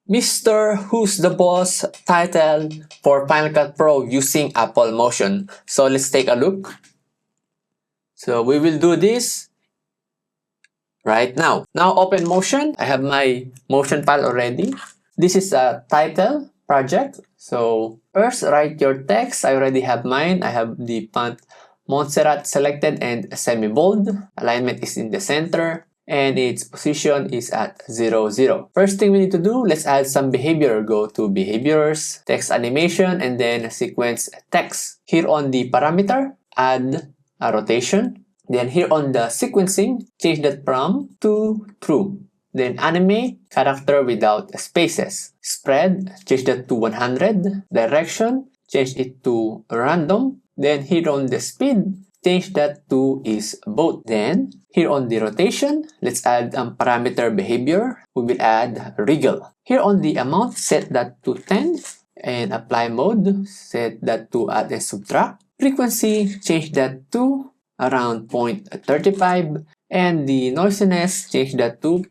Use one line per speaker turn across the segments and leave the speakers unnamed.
Mr. Who's the Boss title for Final Cut Pro using Apple Motion. So let's take a look. So we will do this right now. Now open Motion. I have my Motion file already. This is a title project. So first write your text. I already have mine. I have the font Montserrat selected and semi-bold. Alignment is in the center. And its position is at 0, 0. First thing we need to do, let's add some behavior. Go to behaviors, text animation, and then sequence text. Here on the parameter, add a rotation. Then here on the sequencing, change that from to true. Then animate, character without spaces. Spread, change that to 100. Direction, change it to random. Then here on the speed, change that to is both. Then here on the rotation, let's add parameter behavior. We will add wriggle. Here on the amount, set that to 10. And apply mode, set that to add and subtract. Frequency, change that to around 0.35. And the noisiness, change that to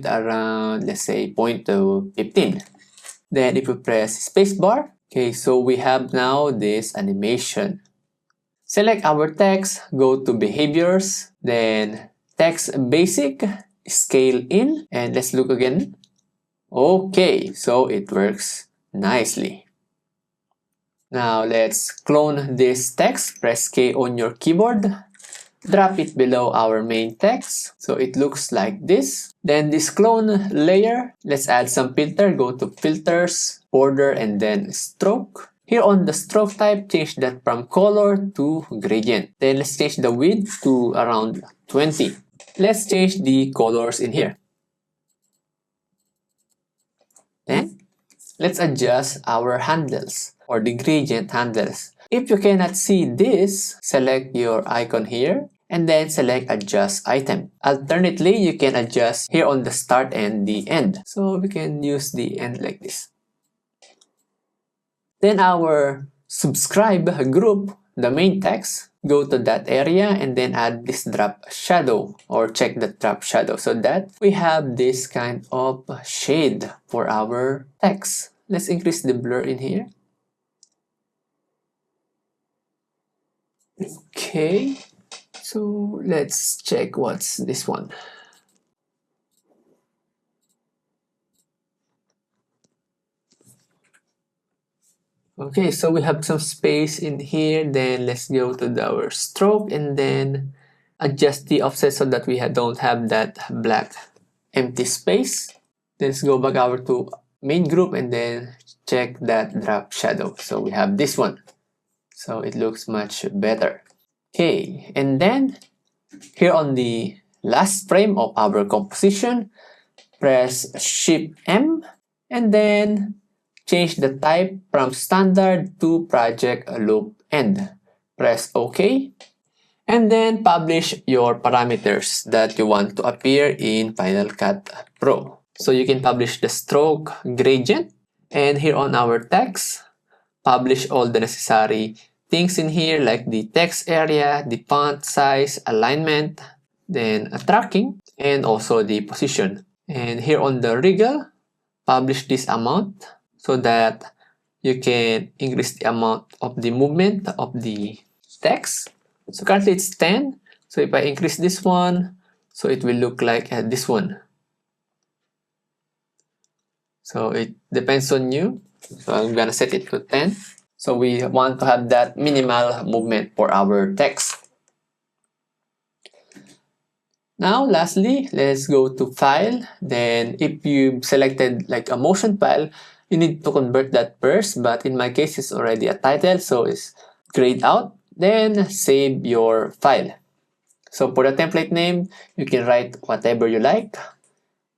around, let's say, 0.15. Then if we press spacebar, okay, so we have now this animation. Select our text, go to behaviors, then text basic, scale in, and let's look again. Okay, so it works nicely. Now let's clone this text, press K on your keyboard, drop it below our main text, so it looks like this. Then this clone layer, let's add some filter, go to filters, border, and then stroke. Here on the stroke type, change that from color to gradient. Then let's change the width to around 20. Let's change the colors in here. Then let's adjust our handles or the gradient handles. If you cannot see this, select your icon here and then select adjust item. Alternately, you can adjust here on the start and the end. So we can use the end like this. Then our subscribe group, the main text, go to that area and then add this drop shadow or check the drop shadow so that we have this kind of shade for our text. Let's increase the blur in here. Okay, so let's check what's this one. Okay, so we have some space in here. Then let's go to our stroke and then adjust the offset so that we don't have that black empty space. Then let's go back over to main group and then check that drop shadow. So we have this one. So it looks much better. Okay, and then here on the last frame of our composition, press Shift M and then change the type from standard to project loop end. Press OK. And then publish your parameters that you want to appear in Final Cut Pro. So you can publish the stroke gradient. And here on our text, publish all the necessary things in here like the text area, the font size, alignment, then tracking, and also the position. And here on the wriggle, publish this amount so that you can increase the amount of the movement of the text. So currently it's 10. So if I increase this one, so it will look like this one. So it depends on you. So I'm gonna set it to 10. So we want to have that minimal movement for our text. Now, lastly, let's go to File. Then if you selected like a motion file, you need to convert that first. But in my case, it's already a title, so it's grayed out. Then save your file. So for the template name, you can write whatever you like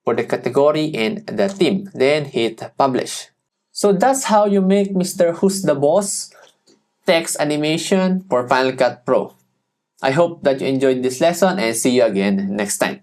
for the category and the theme. Then hit Publish. So that's how you make Mr. Who's the Boss text animation for Final Cut Pro. I hope that you enjoyed this lesson and see you again next time.